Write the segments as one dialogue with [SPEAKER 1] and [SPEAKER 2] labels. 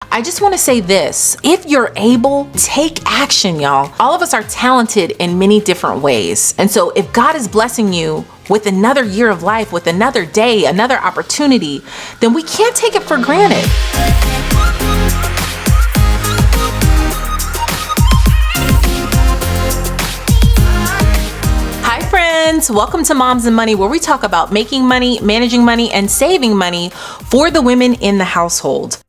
[SPEAKER 1] I just want to say this, if you're able, take action, y'all. All of us are talented in many different ways. And so if God is blessing you with another year of life, with another day, another opportunity, then we can't take it for granted. Hi friends, welcome to Moms and Money, where we talk about making money, managing money, and saving money for the women in the household.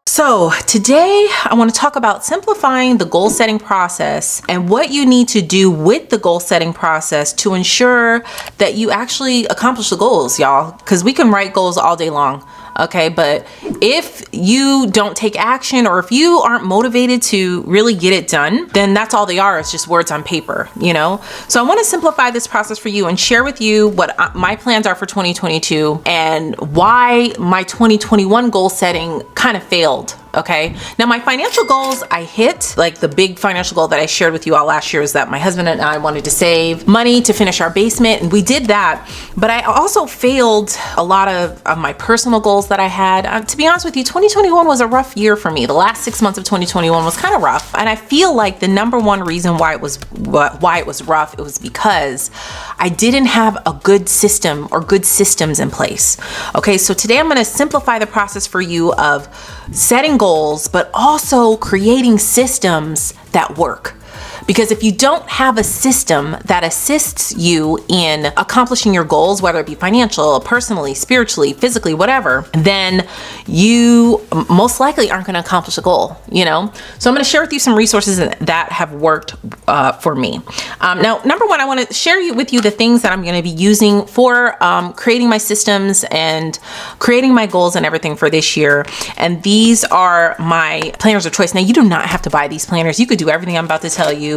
[SPEAKER 1] So today I want to talk about simplifying the goal setting process and what you need to do with the goal setting process to ensure that you actually accomplish the goals, y'all, because we can write goals all day long. Okay, but if you don't take action, or if you aren't motivated to really get it done, then that's all they are. It's just words on paper, you know? So I want to simplify this process for you and share with you what my plans are for 2022 and why my 2021 goal setting kind of failed. Okay. Now my financial goals I hit. Like the big financial goal that I shared with you all last year is that my husband and I wanted to save money to finish our basement, and we did that. But I also failed a lot of my personal goals that I had. To be honest with you, 2021 was a rough year for me. The last 6 months of 2021 was kind of rough. And I feel like the number one reason why it was rough, it was because I didn't have a good system or good systems in place. Okay. So today I'm going to simplify the process for you of setting goals, but also creating systems that work. Because if you don't have a system that assists you in accomplishing your goals, whether it be financial, personally, spiritually, physically, whatever, then you most likely aren't going to accomplish a goal, you know? So I'm going to share with you some resources that have worked for me. Now, number one, I want to share with you the things that I'm going to be using for creating my systems and creating my goals and everything for this year. And these are my planners of choice. Now, you do not have to buy these planners. You could do everything I'm about to tell you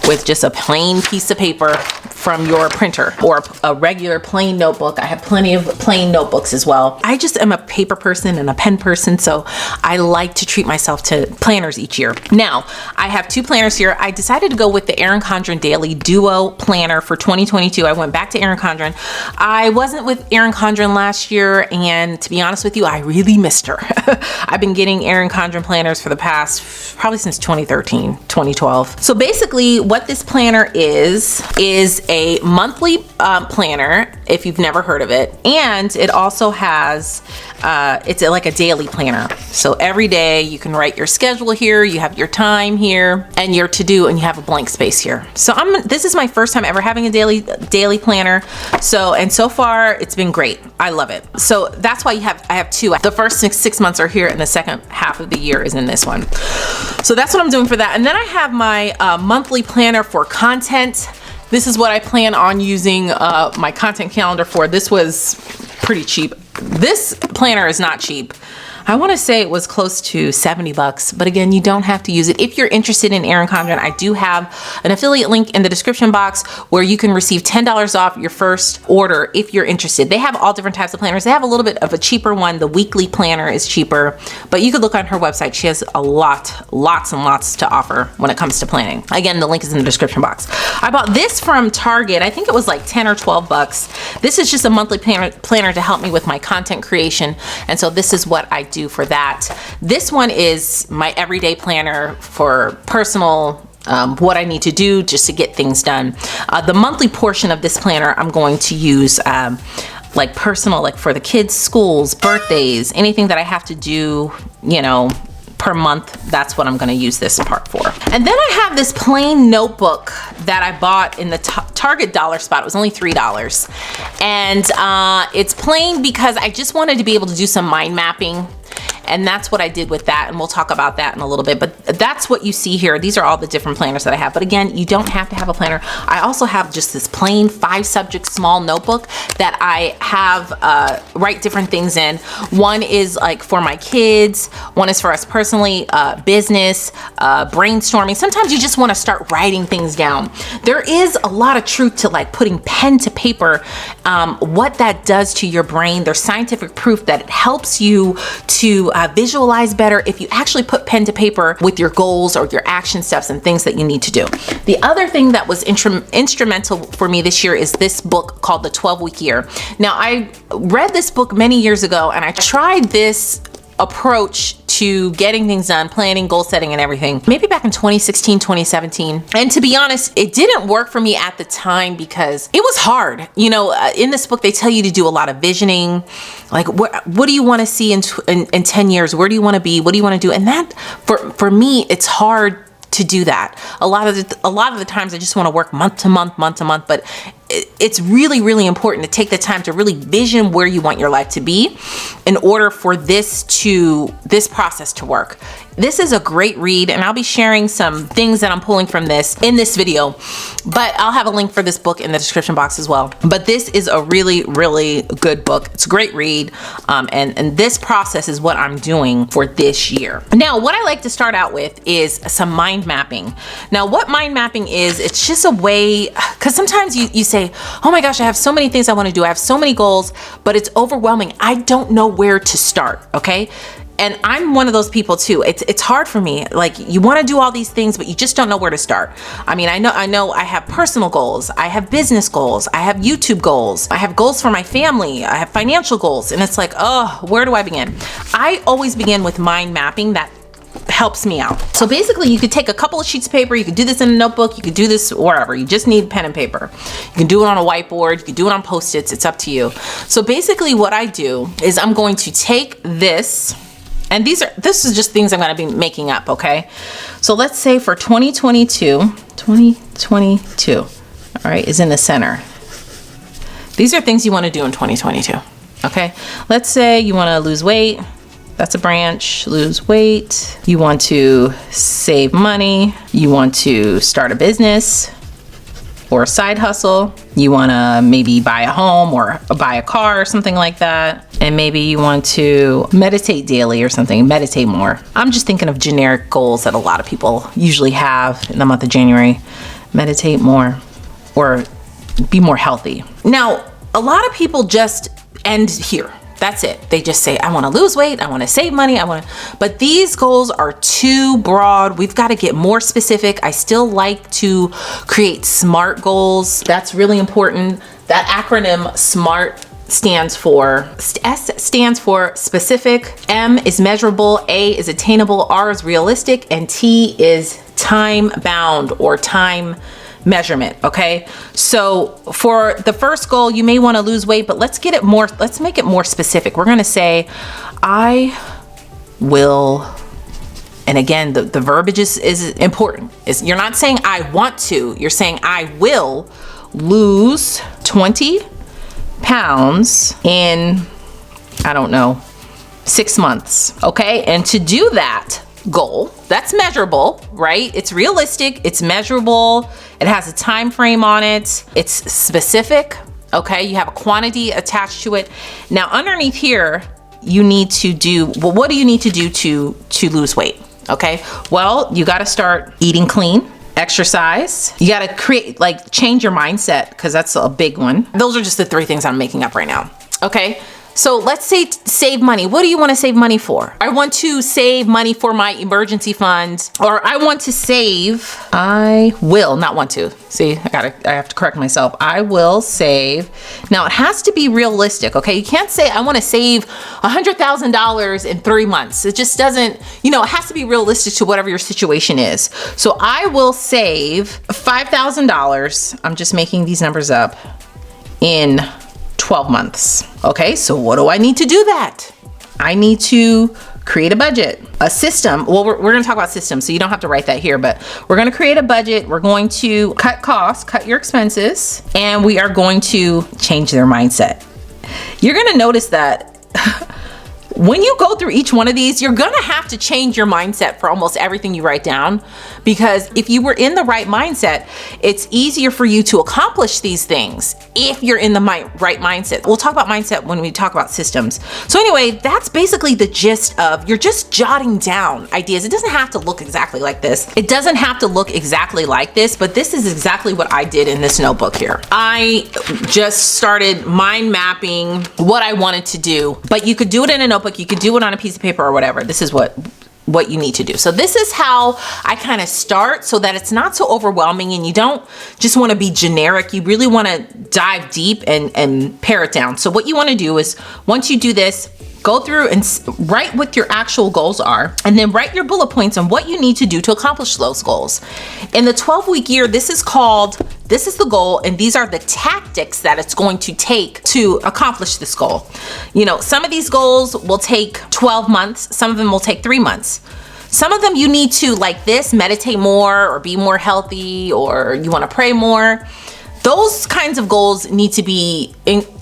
[SPEAKER 1] with just a plain piece of paper from your printer or a regular plain notebook. I have plenty of plain notebooks as well. I just am a paper person and a pen person, so I like to treat myself to planners each year. Now, I have two planners here. I decided to go with the Erin Condren Daily Duo Planner for 2022. I went back to Erin Condren. I wasn't with Erin Condren last year, and to be honest with you, I really missed her. I've been getting Erin Condren planners for the past, probably since 2013, 2012. So basically what this planner is a monthly planner, if you've never heard of it. And it also has, it's like a daily planner. So every day you can write your schedule here, you have your time here and your to-do, and you have a blank space here. So this is my first time ever having a daily planner. So far it's been great. I love it. So that's why I have two. The first six months are here and the second half of the year is in this one. So that's what I'm doing for that. And then I have my monthly planner for content. This is what I plan on using my content calendar for. This was pretty cheap. This planner is not cheap. I want to say it was close to $70, but again, you don't have to use it. If you're interested in Erin Condren, I do have an affiliate link in the description box where you can receive $10 off your first order if you're interested. They have all different types of planners. They have a little bit of a cheaper one. The weekly planner is cheaper, but you could look on her website. She has lots and lots to offer when it comes to planning. Again, the link is in the description box. I bought this from Target. I think it was like 10 or 12 bucks. This is just a monthly planner to help me with my content creation. And so this is what I do for that. This one is my everyday planner for personal, what I need to do just to get things done. The monthly portion of this planner I'm going to use like personal, like for the kids' schools, birthdays, anything that I have to do, you know, per month. That's what I'm going to use this part for. And then I have this plain notebook that I bought in the Target dollar spot. It was only $3. And it's plain because I just wanted to be able to do some mind mapping. And that's what I did with that, and we'll talk about that in a little bit. But that's what you see here. These are all the different planners that I have. But again, you don't have to have a planner. I also have just this plain 5-subject small notebook that I have write different things in. One is like for my kids. One is for us personally, business, brainstorming. Sometimes you just want to start writing things down. There is a lot of truth to like putting pen to paper, what that does to your brain. There's scientific proof that it helps you to visualize better if you actually put pen to paper with your goals or your action steps and things that you need to do. The other thing that was instrumental for me this year is this book called The 12-Week Year. Now, I read this book many years ago, and I tried this approach to getting things done, planning, goal setting, and everything, maybe back in 2016, 2017. And to be honest, it didn't work for me at the time because it was hard. You know, in this book, they tell you to do a lot of visioning. Like, what do you want to see in 10 years? Where do you want to be? What do you want to do? And that, for me, it's hard to do that. A lot of the times I just want to work month to month, but it's really, really important to take the time to really vision where you want your life to be in order for this process to work. This is a great read, and I'll be sharing some things that I'm pulling from this in this video, but I'll have a link for this book in the description box as well. But this is a really, really good book. It's a great read, and this process is what I'm doing for this year. Now, what I like to start out with is some mind mapping. Now, what mind mapping is, it's just a way, because sometimes you say, oh my gosh, I have so many things I want to do. I have so many goals, but it's overwhelming. I don't know where to start, okay? And I'm one of those people too. It's hard for me. Like, you want to do all these things, but you just don't know where to start. I mean, I know I have personal goals. I have business goals. I have YouTube goals. I have goals for my family. I have financial goals. And it's like, oh, where do I begin? I always begin with mind mapping. That helps me out. So basically, you could take a couple of sheets of paper. You could do this in a notebook. You could do this wherever. You just need pen and paper. You can do it on a whiteboard. You can do it on Post-its. It's up to you. So basically what I do is I'm going to take this, and this is just things I'm going to be making up, okay? So let's say for 2022, all right, is in the center. These are things you want to do in 2022, okay? Let's say you want to lose weight. That's a branch. Lose weight. You want to save money. You want to start a business or a side hustle. You want to maybe buy a home or buy a car or something like that. And maybe you want to meditate daily or something, meditate more. I'm just thinking of generic goals that a lot of people usually have in the month of January. Meditate more or be more healthy. Now, a lot of people just end here. That's it. They just say, I want to lose weight. I want to save money. But these goals are too broad. We've got to get more specific. I still like to create SMART goals. That's really important. That acronym SMART stands for, S stands for specific, M is measurable, A is attainable, R is realistic, and T is time bound or time measurement, okay? So for the first goal, you may want to lose weight, but let's make it more specific. We're going to say, I will, and again, the verbiage is important. You're not saying I want to, you're saying I will lose 20 pounds in, I don't know, 6 months, okay? And to do that goal, that's measurable, right? It's realistic, it's measurable, it has a time frame on it, it's specific, okay? You have a quantity attached to it. Now underneath here, you need to do, well, what do you need to do to lose weight, okay? Well, you got to start eating clean, exercise. You got to change your mindset, because that's a big one. Those are just the 3 things I'm making up right now, okay? So let's say save money. What do you want to save money for? I want to save money for my emergency fund, or I want to save, I will, not want to. See, I have to correct myself. I will save. Now it has to be realistic, okay? You can't say I want to save $100,000 in 3 months. It just doesn't, it has to be realistic to whatever your situation is. So I will save $5,000. I'm just making these numbers up in 12 months. Okay, so what do I need to do that? I need to create a budget, a system. Well, we're going to talk about systems, so you don't have to write that here, but we're going to create a budget. We're going to cut costs, cut your expenses, and we are going to change their mindset. You're going to notice that when you go through each one of these, you're gonna have to change your mindset for almost everything you write down, because if you were in the right mindset, it's easier for you to accomplish these things if you're in the right mindset. We'll talk about mindset when we talk about systems. So anyway, that's basically the gist of, you're just jotting down ideas. It doesn't have to look exactly like this. It doesn't have to look exactly like this, but this is exactly what I did in this notebook here. I just started mind mapping what I wanted to do, but you could do it in a notebook. notebook. You could do it on a piece of paper or whatever. This is what you need to do. So this is how I kind of start so that it's not so overwhelming and you don't just want to be generic. You really want to dive deep and pare it down. So what you want to do is, once you do this, go through and write what your actual goals are, and then write your bullet points on what you need to do to accomplish those goals. In the 12-week year, this is the goal, and these are the tactics that it's going to take to accomplish this goal. You know, some of these goals will take 12 months, some of them will take 3 months. Some of them you need to, like this, meditate more or be more healthy, or you want to pray more. Those kinds of goals need to be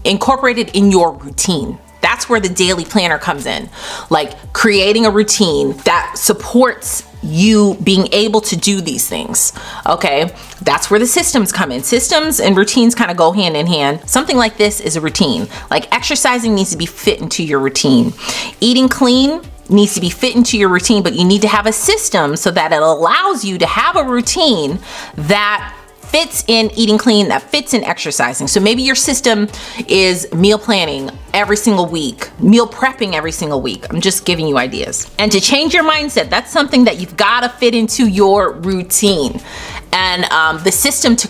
[SPEAKER 1] incorporated in your routine. That's where the daily planner comes in, like creating a routine that supports you being able to do these things. Okay, that's where the systems come in. Systems and routines kind of go hand in hand. Something like this is a routine. Like exercising needs to be fit into your routine. Eating clean needs to be fit into your routine, but you need to have a system so that it allows you to have a routine that fits in eating clean, that fits in exercising. So maybe your system is meal planning every single week, meal prepping every single week. I'm just giving you ideas. And to change your mindset, that's something that you've got to fit into your routine. And the system to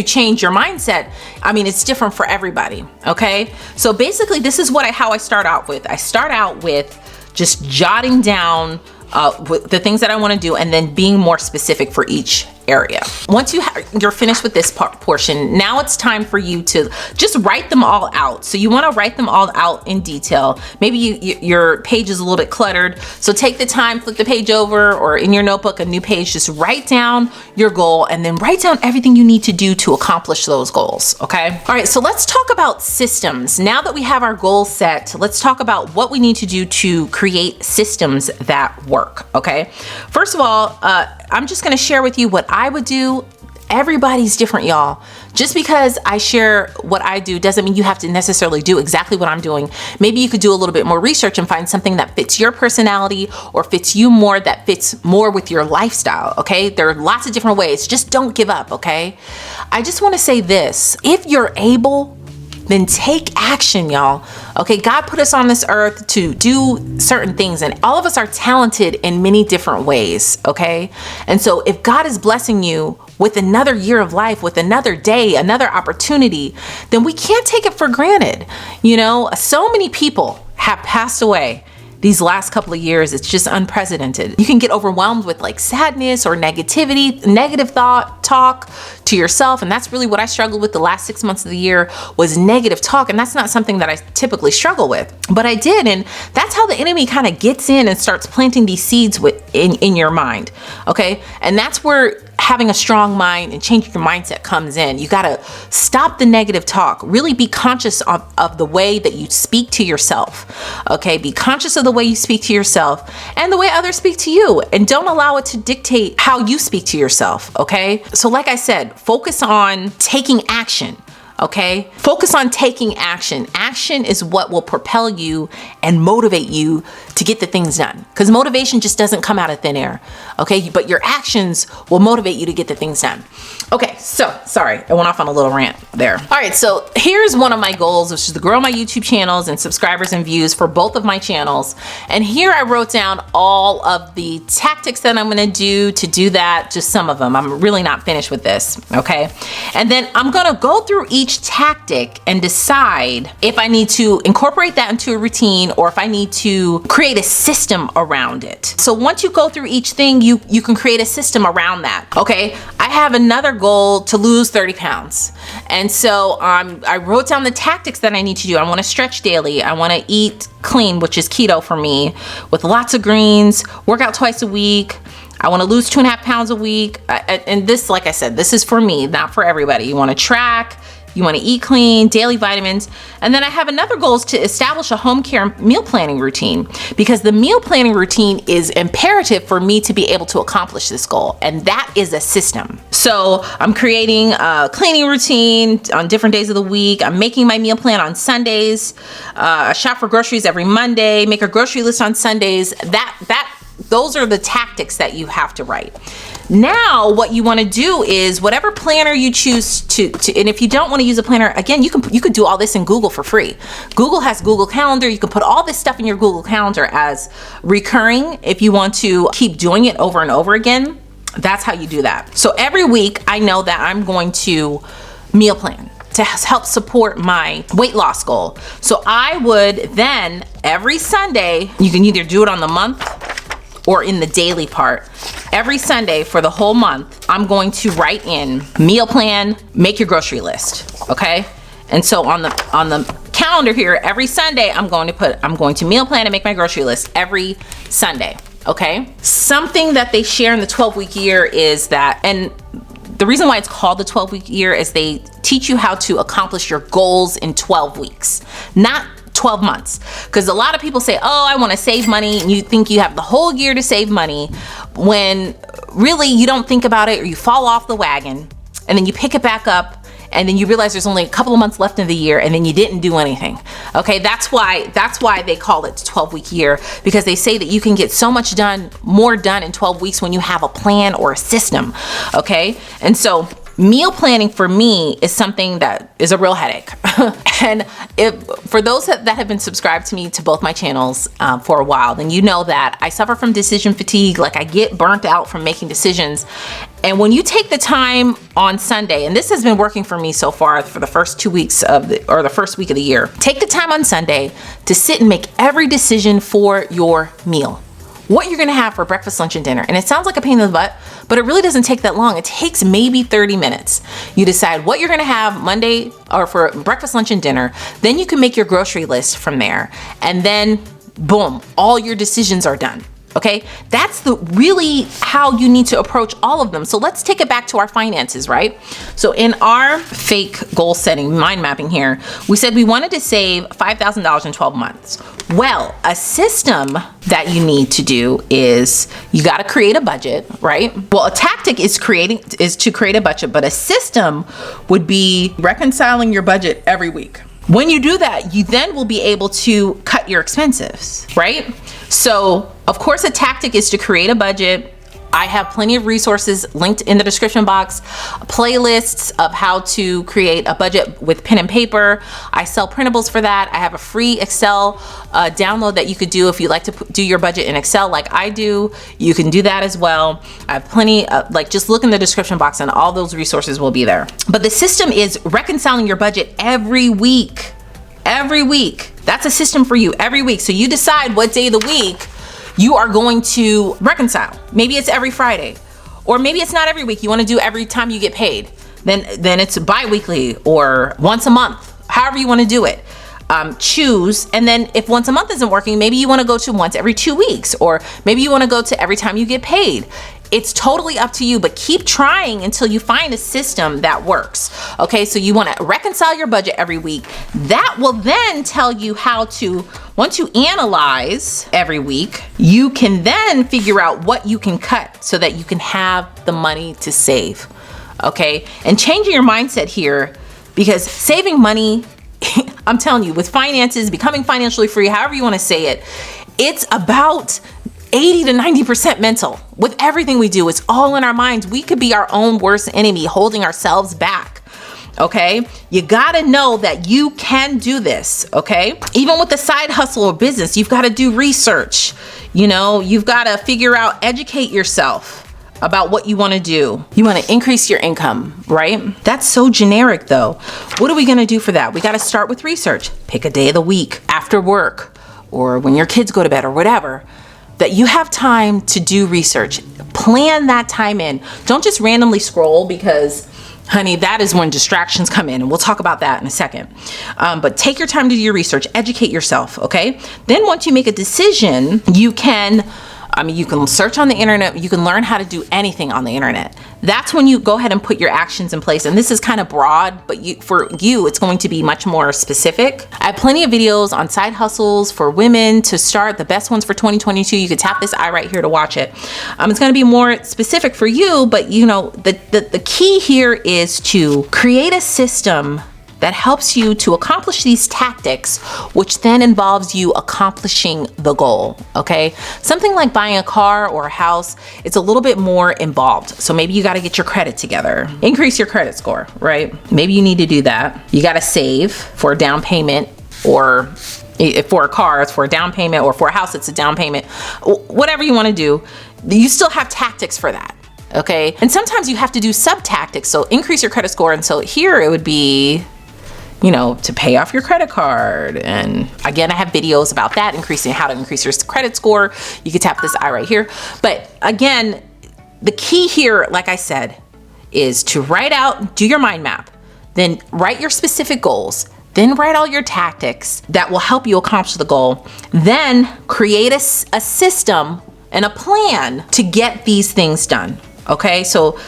[SPEAKER 1] change your mindset, I mean, it's different for everybody. Okay, so basically, this is how I start out with. I start out with just jotting down the things that I want to do, and then being more specific for each area. Once you're finished with this portion, now it's time for you to just write them all out. So you want to write them all out in detail. Maybe your page is a little bit cluttered, so take the time, flip the page over, or in your notebook, a new page, just write down your goal, and then write down everything you need to do to accomplish those goals. Okay, all right, so let's talk about systems. Now that we have our goals set, let's talk about what we need to do to create systems that work. Okay, first of all, I'm just going to share with you what I would do. Everybody's different, y'all. Just because I share what I do doesn't mean you have to necessarily do exactly what I'm doing. Maybe you could do a little bit more research and find something that fits your personality or fits you more, that fits more with your lifestyle. Okay, there are lots of different ways. Just don't give up. Okay, I just want to say this: if you're able, then take action, y'all. Okay, God put us on this earth to do certain things, and all of us are talented in many different ways, okay? And so if God is blessing you with another year of life, with another day, another opportunity, then we can't take it for granted. You know, so many people have passed away these last couple of years. It's just unprecedented. You can get overwhelmed with like sadness or negativity, negative talk to yourself. And that's really what I struggled with the last 6 months of the year, was negative talk. And that's not something that I typically struggle with, but I did. And that's how the enemy kind of gets in and starts planting these seeds in your mind. Okay. And that's where having a strong mind and changing your mindset comes in. You got to stop the negative talk. Really be conscious of the way that you speak to yourself. Okay. Be conscious of the way you speak to yourself and the way others speak to you. And don't allow it to dictate how you speak to yourself. Okay. So like I said, focus on taking action. Okay, focus on taking action. Action is what will propel you and motivate you to get the things done, because motivation just doesn't come out of thin air. Okay, but your actions will motivate you to get the things done. Okay, so sorry, I went off on a little rant there. All right, so here's one of my goals, which is to grow my YouTube channels and subscribers and views for both of my channels. And here I wrote down all of the tactics that I'm gonna do to do that, just some of them. I'm really not finished with this, okay? And then I'm gonna go through each tactic and decide if I need to incorporate that into a routine or if I need to create a system around it. So once you go through each thing, you can create a system around that. Okay, I have another goal to lose 30 pounds. And so I wrote down the tactics that I need to do. I want to stretch daily. I want to eat clean, which is keto for me, with lots of greens, work out twice a week. I want to lose 2.5 pounds a week. And this, like I said, this is for me, not for everybody. You want to track, you want to eat clean, daily vitamins. And then I have another goal is to establish a home care meal planning routine, because the meal planning routine is imperative for me to be able to accomplish this goal. And that is a system. So I'm creating a cleaning routine on different days of the week. I'm making my meal plan on Sundays. I shop for groceries every Monday, make a grocery list on Sundays. Those are the tactics that you have to write. Now what you want to do is whatever planner you choose to, and if you don't want to use a planner, again, you could do all this in Google for free. Google has Google Calendar. You can put all this stuff in your Google Calendar as recurring if you want to keep doing it over and over again. That's how you do that. So every week I know that I'm going to meal plan to help support my weight loss goal. So I would then every Sunday, you can either do it on the month or in the daily part. Every Sunday for the whole month, I'm going to write in meal plan, make your grocery list, okay? And so on the calendar here, every Sunday, I'm going to meal plan and make my grocery list every Sunday, okay? Something that they share in the 12-week year is that, and the reason why it's called the 12-week year is they teach you how to accomplish your goals in 12 weeks, not 12 months. Because a lot of people say, oh, I want to save money, and you think you have the whole year to save money, when really you don't think about it, or you fall off the wagon and then you pick it back up and then you realize there's only a couple of months left in the year and then you didn't do anything. Okay, that's why they call it 12-week year, because they say that you can get so much more done in 12 weeks when you have a plan or a system. Okay, and so meal planning for me is something that is a real headache. And for those that have been subscribed to me to both my channels for a while, then you know that I suffer from decision fatigue. Like, I get burnt out from making decisions. And when you take the time on Sunday, and this has been working for me so far for the first 2 weeks or the first week of the year, take the time on Sunday to sit and make every decision for your meal. What you're gonna have for breakfast, lunch, and dinner. And it sounds like a pain in the butt, but it really doesn't take that long. It takes maybe 30 minutes. You decide what you're gonna have Monday or for breakfast, lunch, and dinner. Then you can make your grocery list from there. And then boom, all your decisions are done. Okay, that's really how you need to approach all of them. So let's take it back to our finances, right? So in our fake goal setting mind mapping here, we said we wanted to save $5,000 in 12 months. Well, a system that you need to do is you got to create a budget, right? Well, a tactic is to create a budget, but a system would be reconciling your budget every week. When you do that, you then will be able to cut your expenses, right? So, of course, a tactic is to create a budget. I have plenty of resources linked in the description box, playlists of how to create a budget with pen and paper. I sell printables for that. I have a free Excel download that you could do if you like to do your budget in Excel like I do. You can do that as well. I have plenty, just look in the description box and all those resources will be there. But the system is reconciling your budget every week. Every week. That's a system for you every week. So you decide what day of the week you are going to reconcile. Maybe it's every Friday, or maybe it's not every week. You want to do every time you get paid. Then it's bi-weekly or once a month, however you want to do it. Choose, and then if once a month isn't working, maybe you want to go to once every 2 weeks, or maybe you want to go to every time you get paid. It's totally up to you, but keep trying until you find a system that works. Okay, so you want to reconcile your budget every week. That will then tell you how to, once you analyze every week, you can then figure out what you can cut so that you can have the money to save. Okay, and changing your mindset here, because saving money, I'm telling you, with finances, becoming financially free, however you want to say it, it's about 80 to 90% mental. With everything we do, it's all in our minds. We could be our own worst enemy, holding ourselves back. Okay, you gotta know that you can do this. Okay, even with the side hustle or business, you've got to do research. You know, you've got to figure out, educate yourself about what you want to do. You want to increase your income, right? That's so generic though. What are we going to do for that? We got to start with research. Pick a day of the week after work or when your kids go to bed or whatever, that you have time to do research. Plan that time in. Don't just randomly scroll, because honey, that is when distractions come in, and we'll talk about that in a second. But take your time to do your research, educate yourself, okay? Then once you make a decision, you can search on the internet, you can learn how to do anything on the internet. That's when you go ahead and put your actions in place. And this is kind of broad, but for you, it's going to be much more specific. I have plenty of videos on side hustles for women to start, the best ones for 2022. You can tap this eye right here to watch it. It's gonna be more specific for you, but you know, the key here is to create a system that helps you to accomplish these tactics, which then involves you accomplishing the goal, okay? Something like buying a car or a house, it's a little bit more involved. So maybe you gotta get your credit together, increase your credit score, right? Maybe you need to do that. You gotta save for a down payment, or if for a car, it's for a down payment, or for a house, it's a down payment. Whatever you wanna do, you still have tactics for that. Okay, and sometimes you have to do sub-tactics, so increase your credit score. And so here it would be, you know, to pay off your credit card. And again, I have videos about that, how to increase your credit score. You can tap this eye right here. But again, the key here, like I said, is to write out, do your mind map, then write your specific goals, then write all your tactics that will help you accomplish the goal, then create a system and a plan to get these things done. Okay, so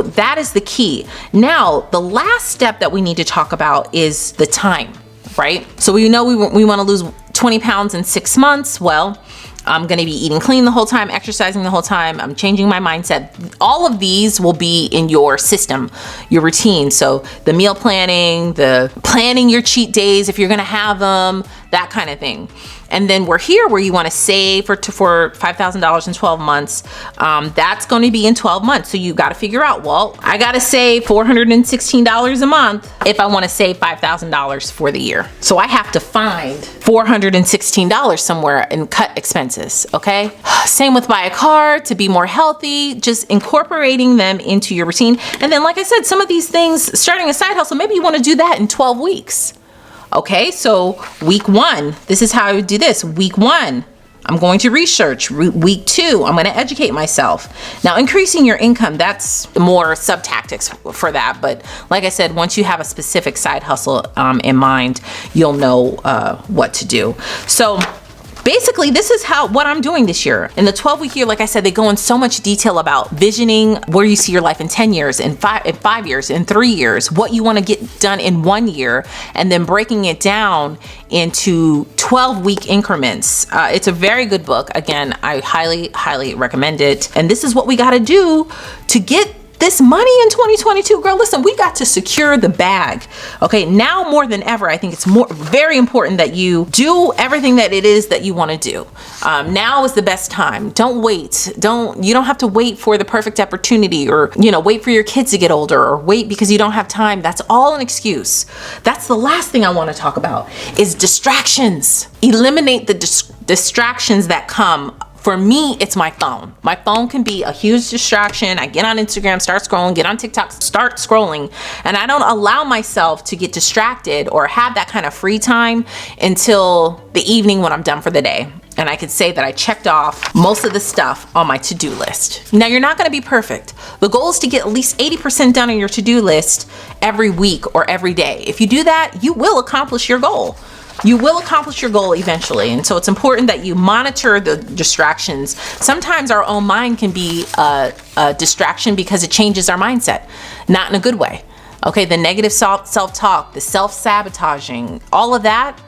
[SPEAKER 1] that is the key. Now, the last step that we need to talk about is the time, right? So we know we want to lose 20 pounds in 6 months. Well, I'm going to be eating clean the whole time, exercising the whole time. I'm changing my mindset. All of these will be in your system, your routine. So the meal planning, the planning your cheat days, if you're going to have them, that kind of thing. And then we're here where you want to save for $5,000 in 12 months. That's going to be in 12 months. So you got to figure out, well, I got to save $416 a month if I want to save $5,000 for the year. So I have to find $416 somewhere and cut expenses. Okay. Same with buy a car, to be more healthy, just incorporating them into your routine. And then, like I said, some of these things, starting a side hustle, maybe you want to do that in 12 weeks. Okay, so week 1, this is how I would do this. Week 1, I'm going to research. Week 2, I'm going to educate myself. Now, increasing your income, that's more sub-tactics for that. But like I said, once you have a specific side hustle in mind, you'll know what to do. So basically, this is what I'm doing this year. In the 12-week year, like I said, they go in so much detail about visioning where you see your life in 10 years, in 5 years, in 3 years, what you want to get done in 1 year, and then breaking it down into 12-week increments. It's a very good book. Again, I highly, highly recommend it. And this is what we got to do to get this money in 2022, girl. Listen, we got to secure the bag. Okay, now more than ever, I think it's very important that you do everything that it is that you want to do. Now is the best time. Don't wait. You don't have to wait for the perfect opportunity, or wait for your kids to get older, or wait because you don't have time. That's all an excuse. That's the last thing I want to talk about is distractions. Eliminate the distractions that come. For me, it's my phone. My phone can be a huge distraction. I get on Instagram, start scrolling, get on TikTok, start scrolling, and I don't allow myself to get distracted or have that kind of free time until the evening when I'm done for the day. And I could say that I checked off most of the stuff on my to-do list. Now, you're not gonna be perfect. The goal is to get at least 80% done on your to-do list every week or every day. If you do that, you will accomplish your goal. You will accomplish your goal eventually. And so it's important that you monitor the distractions. Sometimes our own mind can be a distraction because it changes our mindset, not in a good way. Okay, the negative self-talk, the self-sabotaging, all of that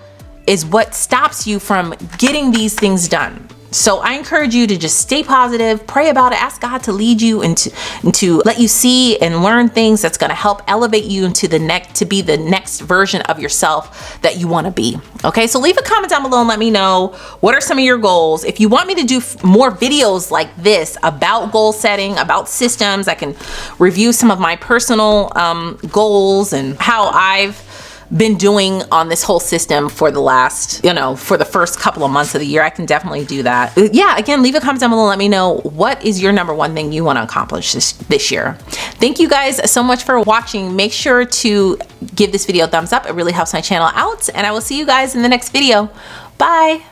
[SPEAKER 1] is what stops you from getting these things done. So I encourage you to just stay positive, pray about it, ask God to lead you and to let you see and learn things that's going to help elevate you into to be the next version of yourself that you want to be. Okay, so leave a comment down below and let me know, what are some of your goals? If you want me to do more videos like this about goal setting, about systems, I can review some of my personal goals and how I've been doing on this whole system for the last, for the first couple of months of the year. I can definitely do that. Yeah, again, leave a comment down below and let me know, what is your number one thing you want to accomplish this year. Thank you guys so much for watching. Make sure to give this video a thumbs up. It really helps my channel out, and I will see you guys in the next video. Bye.